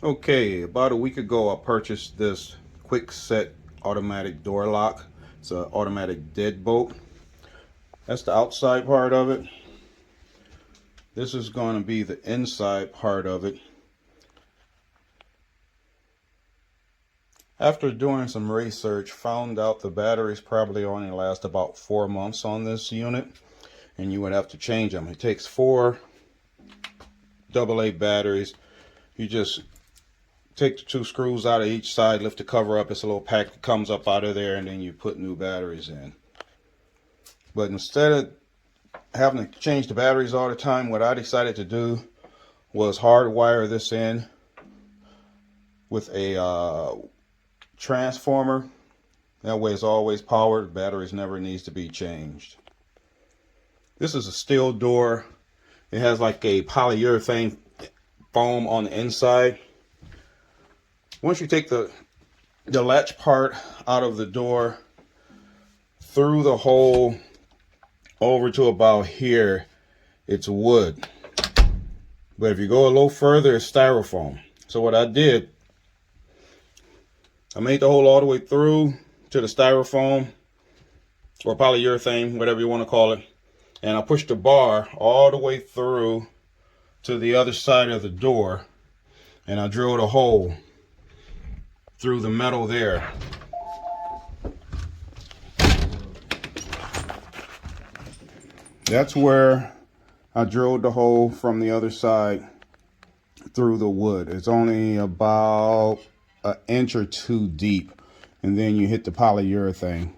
Okay, about a week ago I purchased this quick set automatic door lock. It's an automatic deadbolt. That's the outside part of it. This is going to be the inside part of it. After doing some research, found out the batteries probably only last about 4 months on this unit, and you would have to change them. It takes 4 AA batteries. You just take the 2 screws out of each side, lift the cover up. It's a little pack that comes up out of there, and then you put new batteries in. But instead of having to change the batteries all the time, what I decided to do was hardwire this in with a transformer. That way it's always powered. Batteries never needs to be changed. This is a steel door. It has like a polyurethane foam on the inside. Once you take the latch part out of the door, through the hole over to about here, it's wood. But if you go a little further, it's styrofoam. So what I did, I made the hole all the way through to the styrofoam or polyurethane, whatever you want to call it. And I pushed the bar all the way through to the other side of the door. And I drilled a hole through the metal there. That's where I drilled the hole from the other side through the wood. It's only about an inch or 2 deep, and then you hit the polyurethane.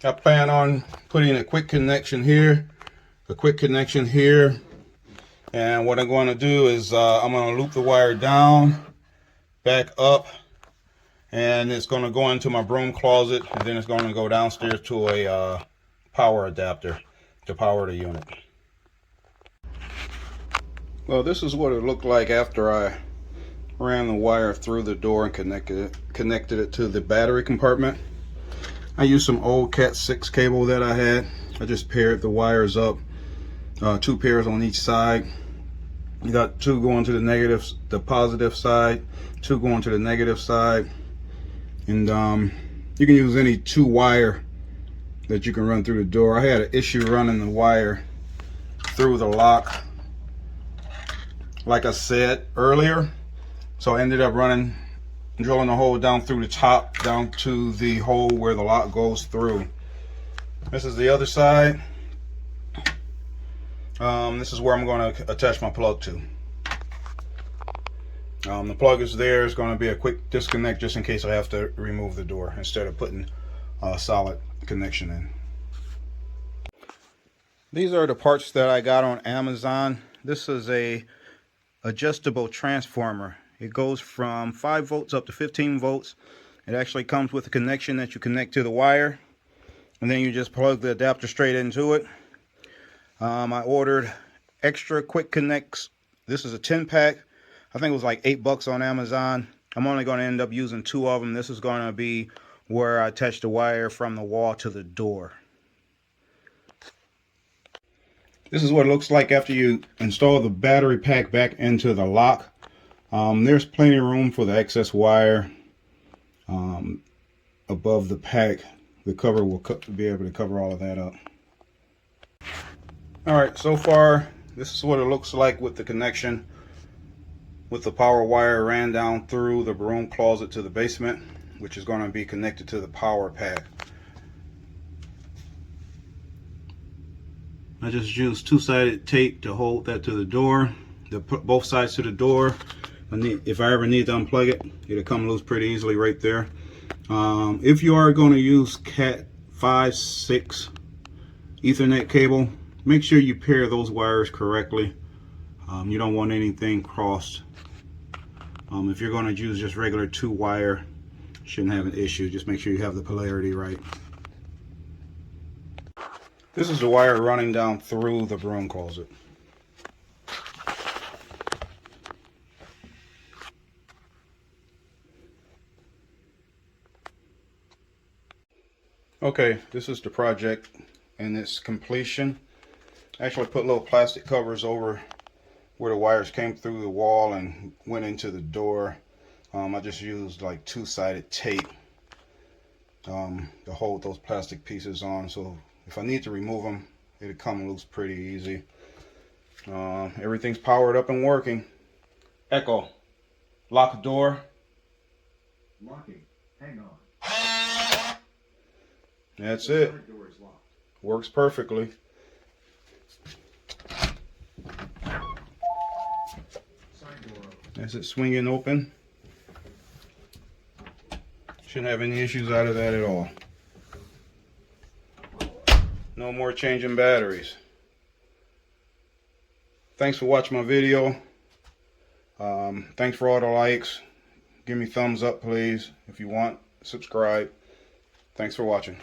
I plan on putting a quick connection here, a quick connection here, and what I'm going to do is I'm going to loop the wire down, back up, and it's going to go into my broom closet, and then it's going to go downstairs to a power adapter to power the unit. Well, this is what it looked like after I ran the wire through the door and connected it to the battery compartment. I used some old Cat 6 cable that I had. I just paired the wires up, 2 pairs on each side. You got 2 going to the positive side, 2 going to the negative side, and you can use any 2 wire that you can run through the door. I had an issue running the wire through the lock, like I said earlier, so I ended up drilling a hole down through the top, down to the hole where the lock goes through. This is the other side. This is where I'm going to attach my plug to. The plug is there. It's going to be a quick disconnect just in case I have to remove the door instead of putting a solid connection in. These are the parts that I got on Amazon. This is a adjustable transformer. It goes from 5 volts up to 15 volts. It actually comes with a connection that you connect to the wire, and then you just plug the adapter straight into it. I ordered extra quick connects. This is a 10-pack. I think it was like $8 on Amazon. I'm only going to end up using 2 of them. This is going to be where I attach the wire from the wall to the door. This is what it looks like after you install the battery pack back into the lock. There's plenty of room for the excess wire above the pack. The cover will be able to cover all of that up. Alright, so far this is what it looks like with the connection, with the power wire ran down through the broom closet to the basement, which is going to be connected to the power pack. I just used 2-sided tape to hold that to the door, both sides to the door. If I ever need to unplug it, it'll come loose pretty easily right there. If you are going to use Cat 5/6 Ethernet cable, make sure you pair those wires correctly. You don't want anything crossed. If you're going to use just regular 2-wire, shouldn't have an issue. Just make sure you have the polarity right. This is the wire running down through the broom closet. Okay, this is the project and its completion. I actually put little plastic covers over where the wires came through the wall and went into the door. I just used like two-sided tape to hold those plastic pieces on, so if I need to remove them, it'll come loose pretty easy. Everything's powered up and working. Echo, lock the door. Locking. Hang on. That's it. Side door is locked. Works perfectly. Side door open. That's it swinging open. Shouldn't have any issues out of that at all. No more changing batteries. Thanks for watching my video. Thanks for all the likes. Give me thumbs up, please. If you want, subscribe. Thanks for watching.